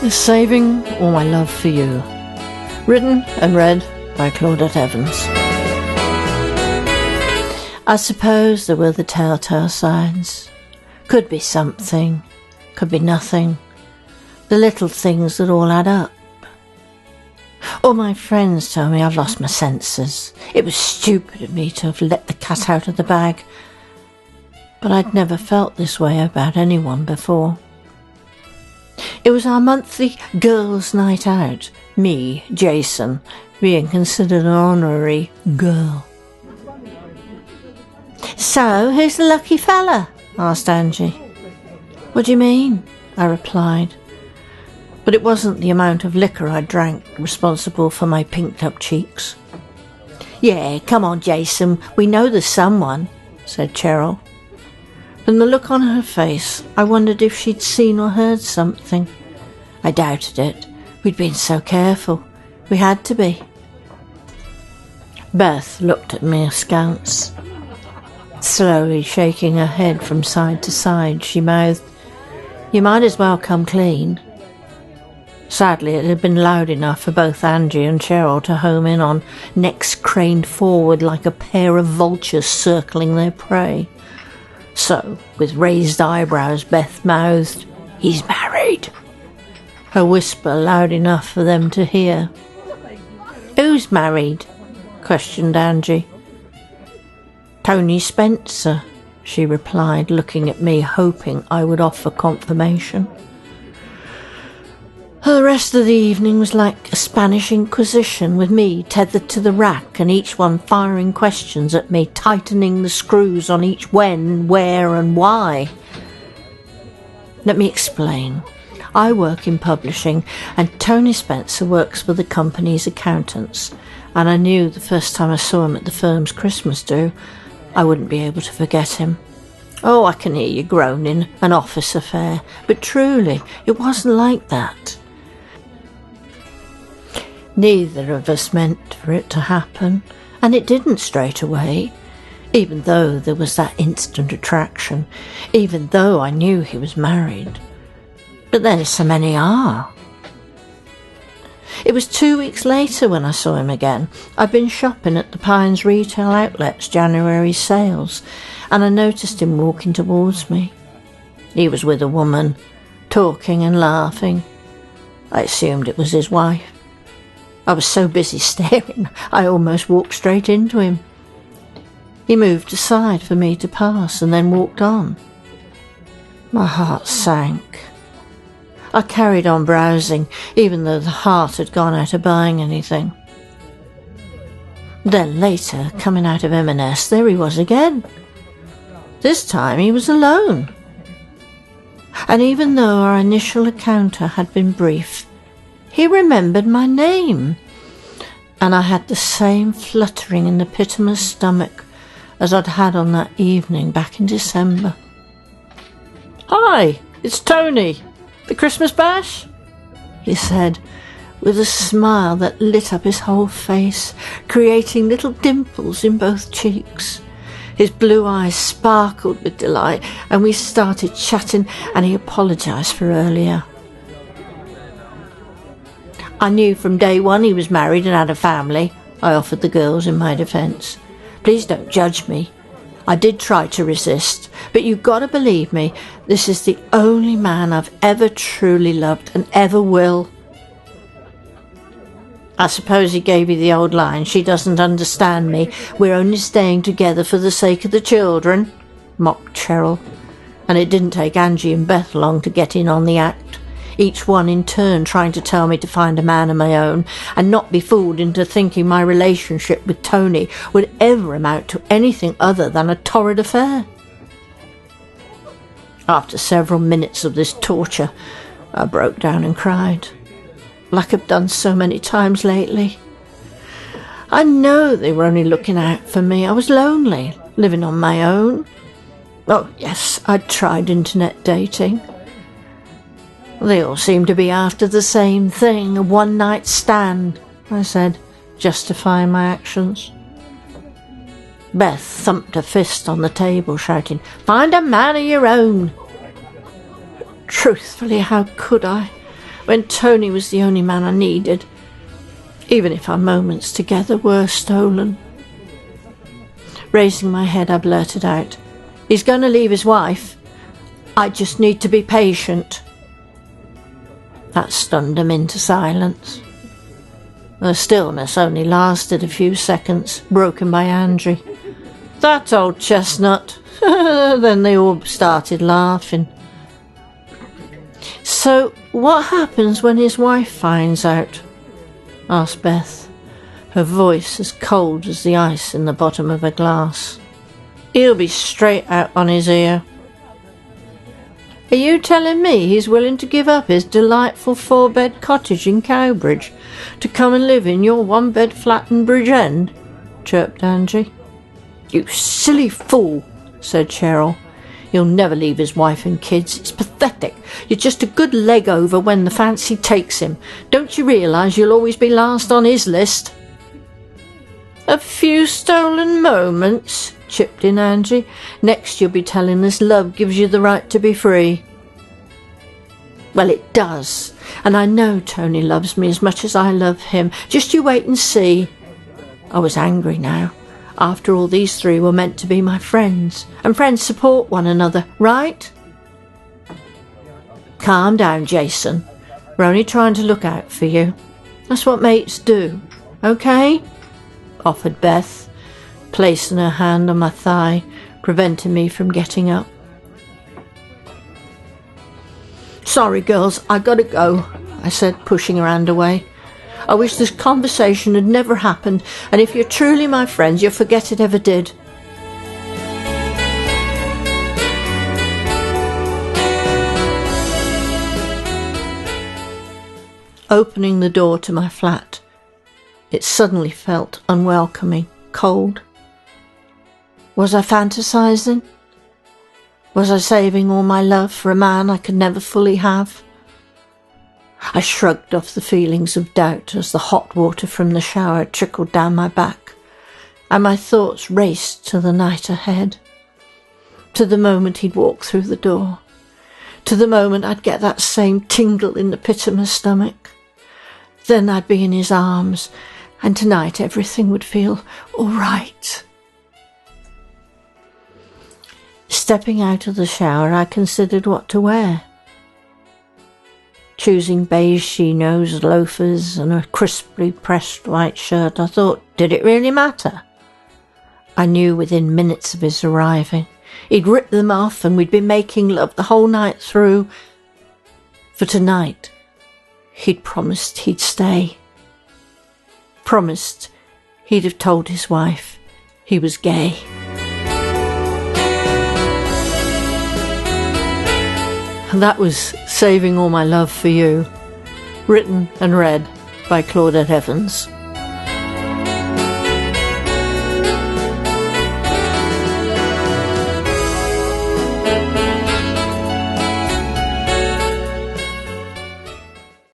Saving All My Love for You. Written and read by Claudette Evans. I suppose there were the telltale signs. Could be something, could be nothing. The little things that all add up. All my friends tell me I've lost my senses. It was stupid of me to have let the cat out of the bag. But I'd never felt this way about anyone before. It was our monthly girls' night out, me, Jason, being considered an honorary girl. "So, who's the lucky fella?" asked Angie. "What do you mean?" I replied. But it wasn't the amount of liquor I drank responsible for my pinked-up cheeks. "Yeah, come on, Jason, we know there's someone," said Cheryl. From the look on her face, I wondered if she'd seen or heard something. I doubted it. We'd been so careful. We had to be. Beth looked at me askance. Slowly shaking her head from side to side, she mouthed, "You might as well come clean." Sadly, it had been loud enough for both Angie and Cheryl to home in on, necks craned forward like a pair of vultures circling their prey. So, with raised eyebrows, Beth mouthed, "He's married." Her whisper loud enough for them to hear. "Who's married?" questioned Angie. "Tony Spencer," she replied, looking at me, hoping I would offer confirmation. The rest of the evening was like a Spanish Inquisition, with me tethered to the rack and each one firing questions at me, tightening the screws on each when, where and why. Let me explain. I work in publishing and Tony Spencer works for the company's accountants, and I knew the first time I saw him at the firm's Christmas do, I wouldn't be able to forget him. Oh, I can hear you groaning, an office affair, but truly, it wasn't like that. Neither of us meant for it to happen, and it didn't straight away, even though there was that instant attraction, even though I knew he was married. But then so many are. It was 2 weeks later when I saw him again. I'd been shopping at the Pines retail outlet's January sales, and I noticed him walking towards me. He was with a woman, talking and laughing. I assumed it was his wife. I was so busy staring, I almost walked straight into him. He moved aside for me to pass and then walked on. My heart sank. I carried on browsing, even though the heart had gone out of buying anything. Then later, coming out of M&S, there he was again. This time he was alone. And even though our initial encounter had been brief, he remembered my name, and I had the same fluttering in the pit of my stomach as I'd had on that evening back in December. "Hi, it's Tony. The Christmas bash?" he said, with a smile that lit up his whole face, creating little dimples in both cheeks. His blue eyes sparkled with delight, and we started chatting, and he apologised for earlier. "I knew from day one he was married and had a family," I offered the girls in my defence. "Please don't judge me. I did try to resist, but you've got to believe me, this is the only man I've ever truly loved and ever will." "I suppose he gave you the old line, 'She doesn't understand me. We're only staying together for the sake of the children,'" mocked Cheryl. And it didn't take Angie and Beth long to get in on the act, each one in turn trying to tell me to find a man of my own and not be fooled into thinking my relationship with Tony would ever amount to anything other than a torrid affair. After several minutes of this torture, I broke down and cried, like I've done so many times lately. I know they were only looking out for me. I was lonely, living on my own. Oh yes, I'd tried internet dating. "They all seem to be after the same thing, a one-night stand," I said, justifying my actions. Beth thumped her fist on the table, shouting, "Find a man of your own!" Truthfully, how could I? when Tony was the only man I needed, even if our moments together were stolen. Raising my head, I blurted out, "He's going to leave his wife. I just need to be patient." That stunned him into silence. The stillness only lasted a few seconds, broken by Andrew. "That old chestnut." Then they all started laughing. "So what happens when his wife finds out?" asked Beth, her voice as cold as the ice in the bottom of a glass. "He'll be straight out on his ear." "Are you telling me he's willing to give up his delightful 4-bed cottage in Cowbridge to come and live in your 1-bed flat in Bridgend?" chirped Angie. "You silly fool," said Cheryl. "He'll never leave his wife and kids. It's pathetic. You're just a good leg over when the fancy takes him. Don't you realise you'll always be last on his list?" "A few stolen moments," chipped in Angie. "Next you'll be telling us love gives you the right to be free." "Well, it does. And I know Tony loves me as much as I love him. Just you wait and see." I was angry now. After all, these three were meant to be my friends, and friends support one another, right? "Calm down, Jason. We're only trying to look out for you. That's what mates do, okay?" offered Beth, placing her hand on my thigh, preventing me from getting up. "Sorry, girls, I gotta go," I said, pushing her hand away. "I wish this conversation had never happened, and if you're truly my friends, you'll forget it ever did." Opening the door to my flat, it suddenly felt unwelcoming, cold. Was I fantasizing? Was I saving all my love for a man I could never fully have? I shrugged off the feelings of doubt as the hot water from the shower trickled down my back, and my thoughts raced to the night ahead, to the moment he'd walk through the door, to the moment I'd get that same tingle in the pit of my stomach. Then I'd be in his arms, and tonight everything would feel all right. Stepping out of the shower, I considered what to wear. Choosing beige chinos, loafers, and a crisply pressed white shirt, I thought, did it really matter? I knew within minutes of his arriving, he'd ripped them off and we'd been making love the whole night through. For tonight, he'd promised he'd stay. Promised he'd have told his wife he was gay. And that was Saving All My Love for You, written and read by Claudette Evans.